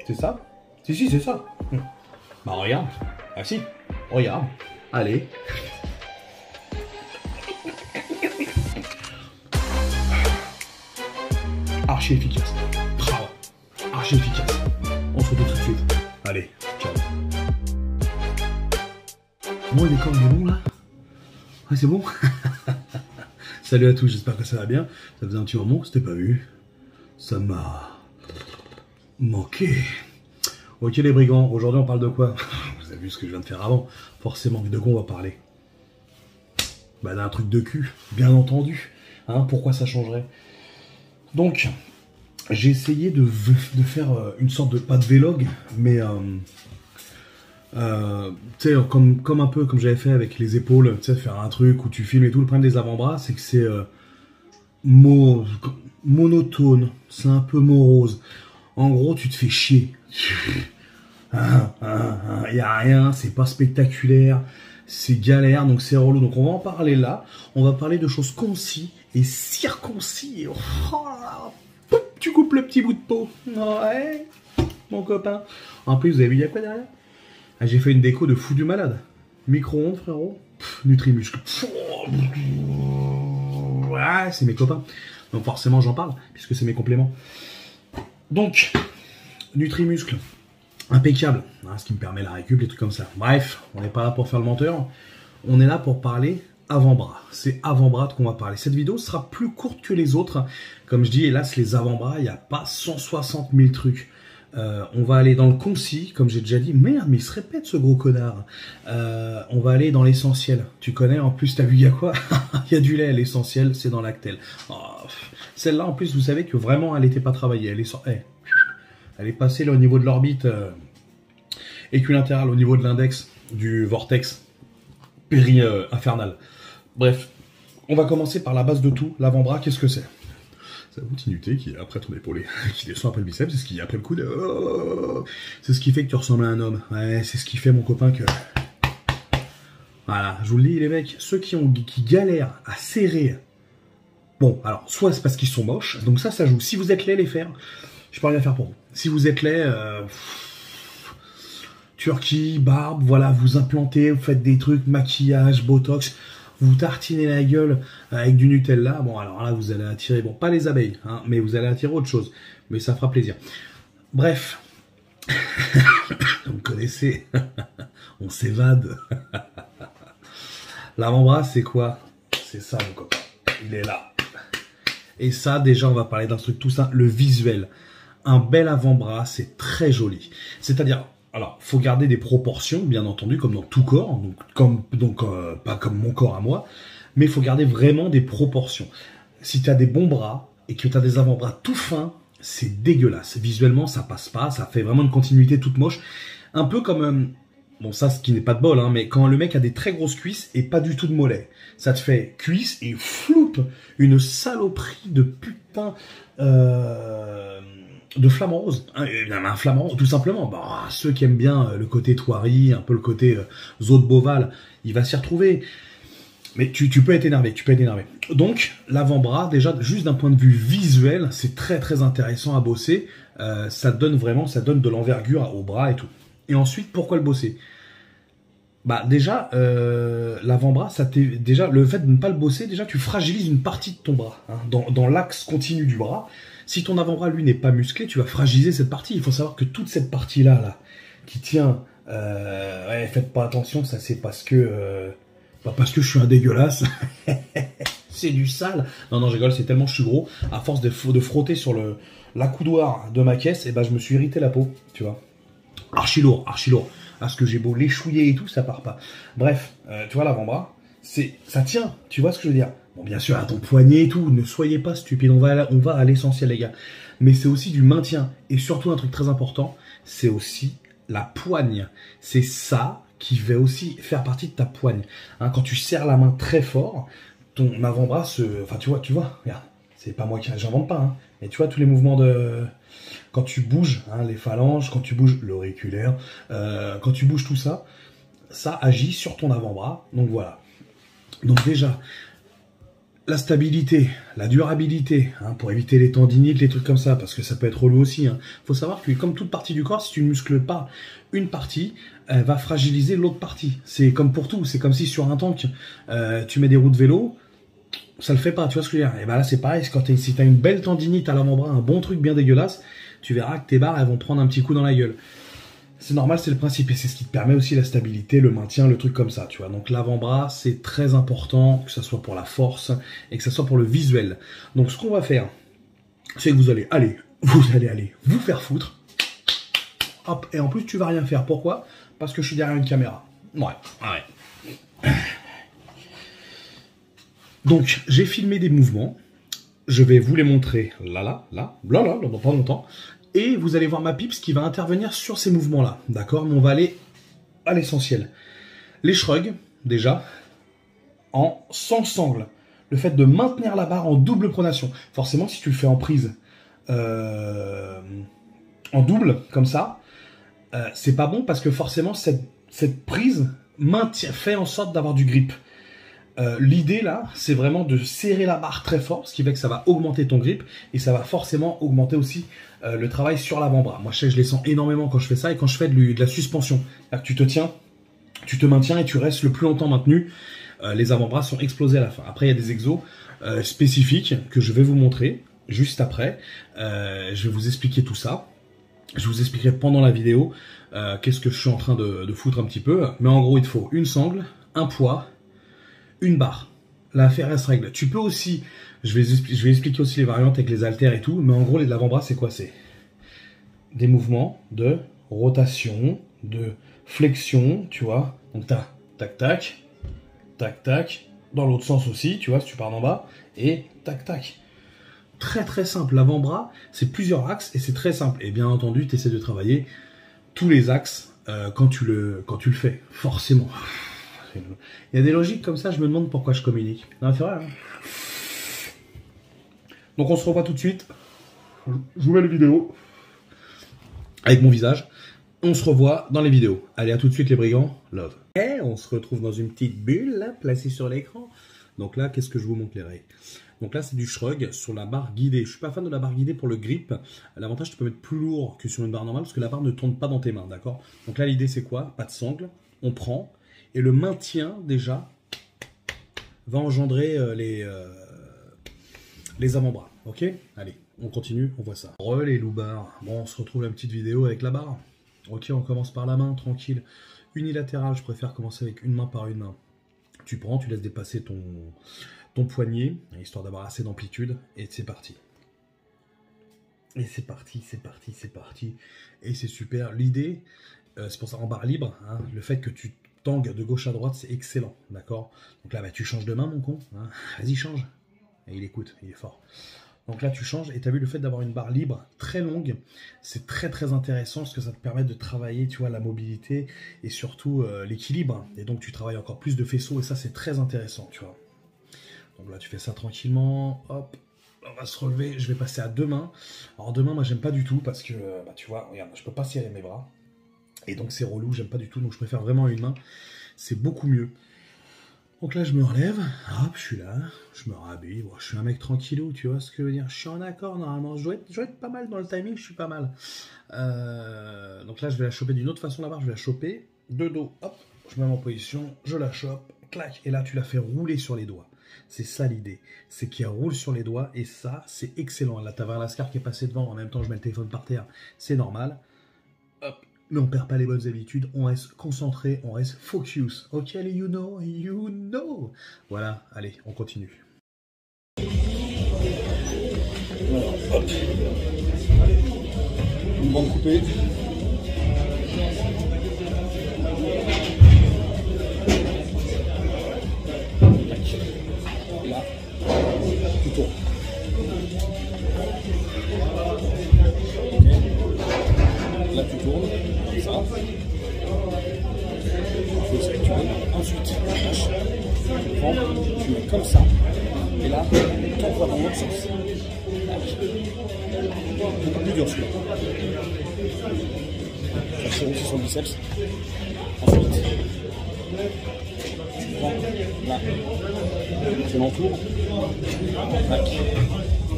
C'est ça? Si, c'est ça. Bah regarde. Ah si, regarde. Allez. Archi efficace. Bravo. Archi efficace. On se retrouve tout de suite. Allez, ciao. Bon, le décor il est bon là? Ah, c'est bon. Salut à tous, j'espère que ça va bien. Ça faisait un petit moment que je t'ai pas vu. Ça m'a manqué. Ok les brigands, aujourd'hui on parle de quoi? Vous avez vu ce que je viens de faire avant. Forcément, de quoi on va parler? Bah d'un truc de cul, bien entendu. Hein, pourquoi ça changerait? Donc, j'ai essayé de faire une sorte de, pas de vlog, mais tu sais, comme un peu comme j'avais fait avec les épaules, tu sais, faire un truc où tu filmes et tout. Le problème des avant-bras, c'est que c'est monotone, c'est un peu morose. En gros, tu te fais chier. Il n'y a rien, c'est pas spectaculaire, c'est galère, donc c'est relou. Donc on va en parler là. On va parler de choses concis et circoncis. Oh là là, tu coupes le petit bout de peau. Ouais, mon copain. En plus, vous avez vu, il y a quoi derrière? Ah, j'ai fait une déco de fou du malade. Micro-ondes, frérot. Nutrimuscle. Ouais, c'est mes copains. Donc forcément, j'en parle, puisque c'est mes compléments. Donc, Nutrimuscle. Impeccable. Hein, ce qui me permet la récup, les trucs comme ça. Bref, on n'est pas là pour faire le menteur. On est là pour parler avant-bras. C'est avant-bras qu'on va parler. Cette vidéo sera plus courte que les autres. Comme je dis, hélas, les avant-bras, il n'y a pas 160 000 trucs. On va aller dans le concis, comme j'ai déjà dit. Merde, mais il se répète ce gros connard. On va aller dans l'essentiel. Tu connais, en plus, t'as vu, il y a quoi? Il y a du lait, l'essentiel, c'est dans Lactel. Oh, celle-là, en plus, vous savez que vraiment, elle n'était pas travaillée. Elle est, elle est passée là, au niveau de l'orbite équilatérale, au niveau de l'index du vortex péri-infernal. Bref, on va commencer par la base de tout. L'avant-bras, qu'est-ce que c'est? C'est la continuité qui est après ton épaulé, qui descend après le biceps, c'est ce qui est après le coude. Oh, c'est ce qui fait que tu ressembles à un homme. Ouais, c'est ce qui fait, mon copain, que... Voilà, je vous le dis, les mecs, ceux qui galèrent à serrer... Bon, alors, soit c'est parce qu'ils sont moches, donc ça joue. Si vous êtes laid, les fers, je peux rien faire pour vous. Si vous êtes laid... Turquie, barbe, voilà, vous implantez, vous faites des trucs, maquillage, botox, vous tartinez la gueule avec du Nutella, bon alors là vous allez attirer, bon pas les abeilles, hein, mais vous allez attirer autre chose, mais ça fera plaisir. Bref, vous connaissez, on s'évade. L'avant-bras c'est quoi? C'est ça mon copain, il est là. Et ça déjà on va parler d'un truc tout simple, le visuel. Un bel avant-bras c'est très joli, c'est-à-dire... Alors, faut garder des proportions, bien entendu, comme dans tout corps, donc pas comme mon corps à moi, mais il faut garder vraiment des proportions. Si tu as des bons bras et que tu as des avant-bras tout fins, c'est dégueulasse. Visuellement, ça passe pas, ça fait vraiment une continuité toute moche. Un peu comme, bon ça, ce qui n'est pas de bol, hein, mais quand le mec a des très grosses cuisses et pas du tout de mollets. Ça te fait cuisse et floupe, une saloperie de putain... de flamant rose, un flamant rose tout simplement. Bah, ceux qui aiment bien le côté Thoiry, un peu le côté Zo de Beauval, il va s'y retrouver. Mais tu peux être énervé, Donc l'avant-bras, déjà juste d'un point de vue visuel, c'est très très intéressant à bosser. Ça donne de l'envergure au bras et tout. Et ensuite, pourquoi le bosser? Bah déjà, l'avant-bras, déjà le fait de ne pas le bosser, déjà tu fragilises une partie de ton bras, hein, dans l'axe continu du bras. Si ton avant-bras, lui, n'est pas musclé, tu vas fragiliser cette partie. Il faut savoir que toute cette partie-là, là, qui tient... ouais, faites pas attention, ça c'est parce que... pas parce que je suis un dégueulasse. C'est du sale. Non, je rigole, c'est tellement je suis gros. À force de frotter sur l'accoudoir de ma caisse, et ben, je me suis irrité la peau, tu vois. Archi lourd. Parce que j'ai beau l'échouiller et tout, ça part pas. Bref, tu vois, l'avant-bras, ça tient. Tu vois ce que je veux dire? Bon, bien sûr, à ton poignet et tout, ne soyez pas stupides, on va à l'essentiel, les gars. Mais c'est aussi du maintien. Et surtout, un truc très important, c'est aussi la poigne. C'est ça qui va aussi faire partie de ta poigne. Hein, quand tu serres la main très fort, ton avant-bras se... Enfin, tu vois, regarde. C'est pas moi qui j'invente pas, hein. Mais tu vois, tous les mouvements de... Quand tu bouges, hein, les phalanges, quand tu bouges l'auriculaire, quand tu bouges tout ça, ça agit sur ton avant-bras. Donc voilà. Donc déjà... la stabilité, la durabilité, hein, pour éviter les tendinites, les trucs comme ça, parce que ça peut être relou aussi. Hein. Faut savoir que comme toute partie du corps, si tu ne muscles pas une partie, elle va fragiliser l'autre partie. C'est comme pour tout, c'est comme si sur un tank, tu mets des roues de vélo, ça le fait pas, tu vois ce que je veux dire. Et ben là c'est pareil, si tu as une belle tendinite à l'avant-bras, un bon truc bien dégueulasse, tu verras que tes barres elles vont prendre un petit coup dans la gueule. C'est normal, c'est le principe, et c'est ce qui te permet aussi la stabilité, le maintien, le truc comme ça, tu vois. Donc l'avant-bras, c'est très important, que ce soit pour la force, et que ce soit pour le visuel. Donc ce qu'on va faire, c'est que vous allez aller vous faire foutre, hop, et en plus tu vas rien faire. Pourquoi? Parce que je suis derrière une caméra. Ouais. Donc j'ai filmé des mouvements, je vais vous les montrer là, dans pas longtemps. Et vous allez voir ma pips qui va intervenir sur ces mouvements-là, d'accord? Mais on va aller à l'essentiel. Les shrugs, déjà, sans sangle. Le fait de maintenir la barre en double pronation. Forcément, si tu le fais en prise en double, comme ça, c'est pas bon parce que forcément, cette prise fait en sorte d'avoir du grip. L'idée là, c'est vraiment de serrer la barre très fort, ce qui fait que ça va augmenter ton grip et ça va forcément augmenter aussi le travail sur l'avant-bras. Moi, je sais que je les sens énormément quand je fais ça et quand je fais de la suspension. Tu te tiens, tu te maintiens et tu restes le plus longtemps maintenu. Les avant-bras sont explosés à la fin. Après, il y a des exos spécifiques que je vais vous montrer juste après. Je vais vous expliquer tout ça. Je vous expliquerai pendant la vidéo qu'est-ce que je suis en train de foutre un petit peu. Mais en gros, il te faut une sangle, un poids, une barre. L'affaire reste règle. Tu peux aussi, je vais expliquer aussi les variantes avec les haltères et tout, mais en gros, l'avant-bras, c'est quoi? C'est des mouvements de rotation, de flexion, tu vois. Donc, t'as tac, tac, tac, tac, dans l'autre sens aussi, tu vois, si tu pars d'en bas, et tac, tac. Très, très simple. L'avant-bras, c'est plusieurs axes et c'est très simple. Et bien entendu, tu essaies de travailler tous les axes quand tu le fais, forcément. Il y a des logiques comme ça, je me demande pourquoi je communique. Non, c'est vrai. Hein. Donc on se revoit tout de suite. Je vous mets la vidéo avec mon visage. On se revoit dans les vidéos. Allez, à tout de suite les brigands. Love. Et on se retrouve dans une petite bulle là, placée sur l'écran. Donc là, qu'est-ce que je vous montre les règles? Donc là, c'est du shrug sur la barre guidée. Je suis pas fan de la barre guidée pour le grip. L'avantage, tu peux mettre plus lourd que sur une barre normale parce que la barre ne tourne pas dans tes mains, d'accord? Donc là, l'idée, c'est quoi? Pas de sangle. On prend. Et le maintien, déjà, va engendrer les avant-bras. Ok? Allez, on continue, on voit ça. Les loupards. Bon, on se retrouve la petite vidéo avec la barre. Ok, on commence par la main, tranquille. Unilatéral, je préfère commencer avec une main par une main. Tu prends, tu laisses dépasser ton poignet, histoire d'avoir assez d'amplitude, et c'est parti. Et c'est parti, c'est parti, c'est parti. Et c'est super. L'idée, c'est pour ça, en barre libre, hein, le fait que tu tangues de gauche à droite, c'est excellent, d'accord? Donc là, bah, tu changes de main, mon con. Hein. Vas-y, change. Et il écoute, il est fort. Donc là, tu changes, et tu as vu le fait d'avoir une barre libre très longue, c'est très très intéressant, parce que ça te permet de travailler, tu vois, la mobilité, et surtout l'équilibre. Et donc, tu travailles encore plus de faisceaux, et ça, c'est très intéressant, tu vois. Donc là, tu fais ça tranquillement, hop, on va se relever, je vais passer à deux mains. Alors deux mains, moi, j'aime pas du tout, parce que, bah, tu vois, regarde, je peux pas serrer mes bras. Et donc c'est relou, j'aime pas du tout, donc je préfère vraiment une main, c'est beaucoup mieux. Donc là je me relève, hop, je suis là, je me rhabille, bon, je suis un mec tranquillou, tu vois ce que je veux dire, je suis en accord normalement, je dois être pas mal dans le timing, je suis pas mal. Donc là je vais la choper d'une autre façon la barre, je vais la choper, de dos, hop, je me mets en position, je la chope, clac, et là tu la fais rouler sur les doigts. C'est ça l'idée, c'est qu'elle roule sur les doigts, et ça c'est excellent. Là t'as un Lascar qui est passé devant, en même temps je mets le téléphone par terre, c'est normal. Hop. Mais on perd pas les bonnes habitudes, on reste concentré, on reste focus. Ok, allez, you know. Voilà, allez, on continue. Voilà, hop. Une bande coupée. Et là, tu tournes. Là, tu tournes. Ça. Tu mets ensuite, tu lâches, tu prends, tu mets comme ça, et là, tu envoies dans l'autre sens. Beaucoup plus dur celui-là. Ça tire aussi son biceps. Ensuite, tu prends là, tu l'entoures, tac.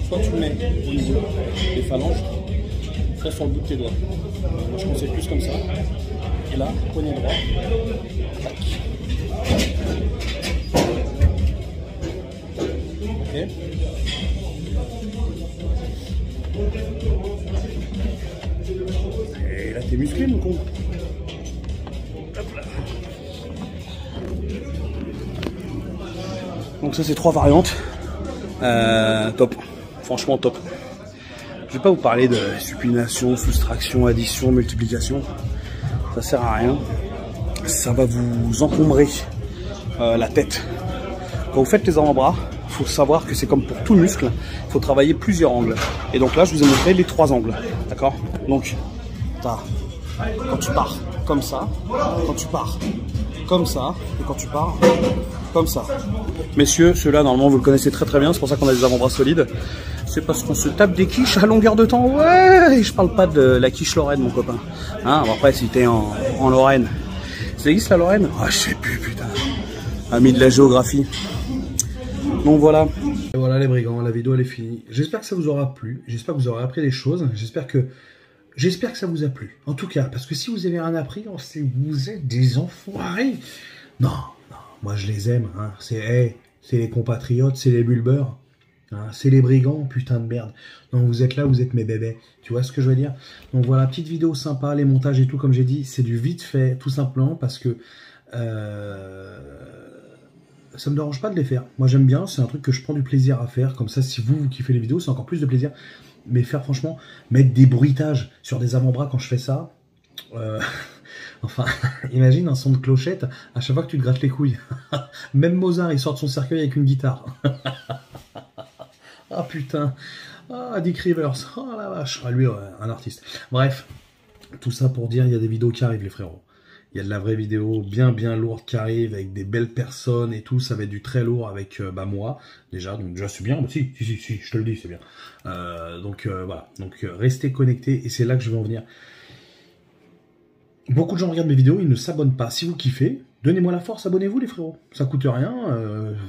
Soit tu le mets au niveau des phalanges, soit sur le bout de tes doigts. Moi je conseille plus comme ça. Et là, poignet droit, tac. Ok. Et là t'es musclé mon con. Donc ça c'est 3 variantes. Top. Franchement top. Je vais pas vous parler de supination, soustraction, addition, multiplication. Ça sert à rien. Ça va vous encombrer la tête. Quand vous faites les avant-bras, il faut savoir que c'est comme pour tout muscle. Il faut travailler plusieurs angles. Et donc là je vous ai montré les 3 angles. D'accord? Donc quand tu pars comme ça, quand tu pars comme ça, et quand tu pars comme ça. Messieurs, ceux-là, normalement, vous le connaissez très très bien, c'est pour ça qu'on a des avant-bras solides. C'est parce qu'on se tape des quiches à longueur de temps. Ouais, je parle pas de la quiche Lorraine, mon copain. Hein, bon, après, si t'es en Lorraine. Ça existe la Lorraine? Ah, je sais plus, putain. Ami de la géographie. Donc voilà. Et voilà les brigands, la vidéo elle est finie. J'espère que ça vous aura plu, j'espère que vous aurez appris des choses, j'espère que ça vous a plu. En tout cas, parce que si vous avez rien appris, vous êtes des enfoirés. Non, moi je les aime. Hein. C'est les compatriotes, c'est les bulbeurs. Hein. C'est les brigands, putain de merde. Donc vous êtes là, vous êtes mes bébés. Tu vois ce que je veux dire? Donc voilà, petite vidéo sympa, les montages et tout, comme j'ai dit, c'est du vite fait, tout simplement, parce que ça me dérange pas de les faire. Moi j'aime bien, c'est un truc que je prends du plaisir à faire. Comme ça, si vous kiffez les vidéos, c'est encore plus de plaisir. Mais faire franchement, mettre des bruitages sur des avant-bras quand je fais ça, enfin, imagine un son de clochette à chaque fois que tu te grattes les couilles. Même Mozart, il sort de son cercueil avec une guitare. Ah putain, ah Dick Rivers, oh la vache, ah, lui un artiste. Bref, tout ça pour dire, il y a des vidéos qui arrivent les frérots. Il y a de la vraie vidéo bien lourde qui arrive avec des belles personnes et tout. Ça va être du très lourd avec moi déjà. Donc déjà c'est bien. Si, je te le dis, c'est bien. Voilà. Donc restez connectés et c'est là que je vais en venir. Beaucoup de gens regardent mes vidéos, ils ne s'abonnent pas. Si vous kiffez, donnez-moi la force, abonnez-vous les frérots. Ça coûte rien.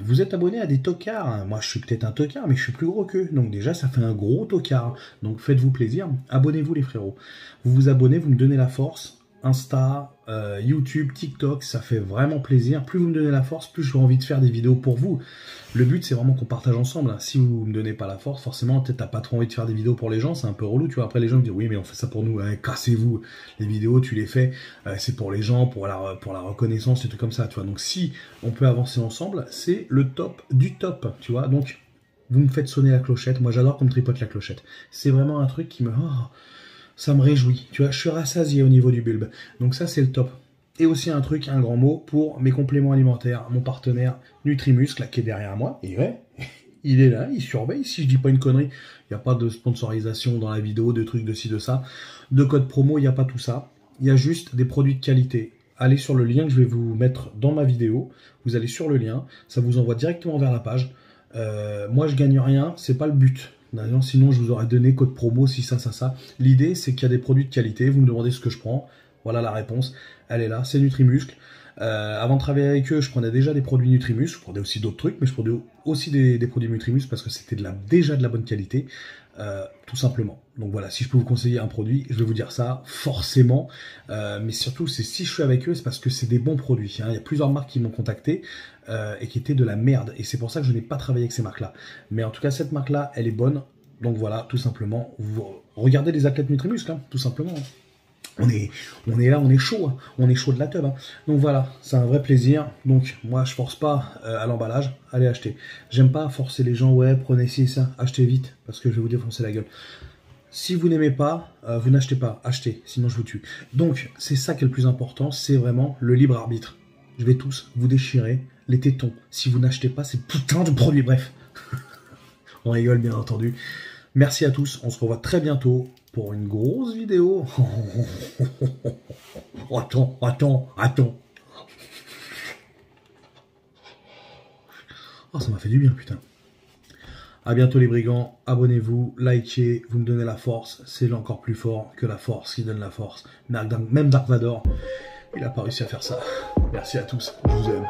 Vous êtes abonnés à des tocards. Moi je suis peut-être un tocard, mais je suis plus gros qu'eux. Donc déjà ça fait un gros tocard. Donc faites-vous plaisir. Abonnez-vous les frérots. Vous vous abonnez, vous me donnez la force. Insta, YouTube, TikTok, ça fait vraiment plaisir. Plus vous me donnez la force, plus j'ai envie de faire des vidéos pour vous. Le but, c'est vraiment qu'on partage ensemble. Si vous me donnez pas la force, forcément, peut-être t'as pas trop envie de faire des vidéos pour les gens, c'est un peu relou, tu vois. Après, les gens me disent, oui, mais on fait ça pour nous. Cassez-vous. Les vidéos, tu les fais, c'est pour les gens, pour la reconnaissance, et tout comme ça, tu vois. Donc, si on peut avancer ensemble, c'est le top du top, tu vois. Donc, vous me faites sonner la clochette. Moi, j'adore qu'on me tripote la clochette. C'est vraiment un truc qui me... ça me réjouit, tu vois, je suis rassasié au niveau du bulbe. Donc ça, c'est le top. Et aussi un truc, un grand mot pour mes compléments alimentaires, mon partenaire Nutrimuscle, là, qui est derrière moi. Et ouais, il est là, il surveille, si je dis pas une connerie. Il n'y a pas de sponsorisation dans la vidéo, de trucs de ci, de ça. De code promo, il n'y a pas tout ça. Il y a juste des produits de qualité. Allez sur le lien que je vais vous mettre dans ma vidéo. Vous allez sur le lien, ça vous envoie directement vers la page. Moi, je gagne rien, c'est pas le but. Sinon, je vous aurais donné code promo, si ça. L'idée, c'est qu'il y a des produits de qualité. Vous me demandez ce que je prends. Voilà la réponse. Elle est là. C'est Nutrimuscle. Avant de travailler avec eux, je prenais déjà des produits Nutrimuscle. Je prenais aussi d'autres trucs, mais je prenais aussi des produits Nutrimuscle parce que c'était déjà de la bonne qualité. Tout simplement. Donc voilà, si je peux vous conseiller un produit, je vais vous dire ça, forcément. Mais surtout, c'est si je suis avec eux, c'est parce que c'est des bons produits. Hein. Il y a plusieurs marques qui m'ont contacté et qui étaient de la merde. Et c'est pour ça que je n'ai pas travaillé avec ces marques-là. Mais en tout cas, cette marque-là, elle est bonne. Donc voilà, tout simplement. Vous regardez les athlètes Nutrimuscle, hein, tout simplement. On est là, on est chaud. Hein. On est chaud de la teub. Hein. Donc voilà, c'est un vrai plaisir. Donc moi, je force pas à l'emballage. Allez acheter. J'aime pas forcer les gens. Ouais, prenez ci, ça. Achetez vite parce que je vais vous défoncer la gueule. Si vous n'aimez pas, vous n'achetez pas. Achetez, sinon je vous tue. Donc, c'est ça qui est le plus important. C'est vraiment le libre arbitre. Je vais tous vous déchirer les tétons. Si vous n'achetez pas ces putains de produits. Bref. On rigole, bien entendu. Merci à tous. On se revoit très bientôt pour une grosse vidéo. Attends. Oh, ça m'a fait du bien, putain. A bientôt les brigands, abonnez-vous, likez, vous me donnez la force, c'est encore plus fort que la force qui donne la force. Même Dark Vador, il a pas réussi à faire ça. Merci à tous, je vous aime.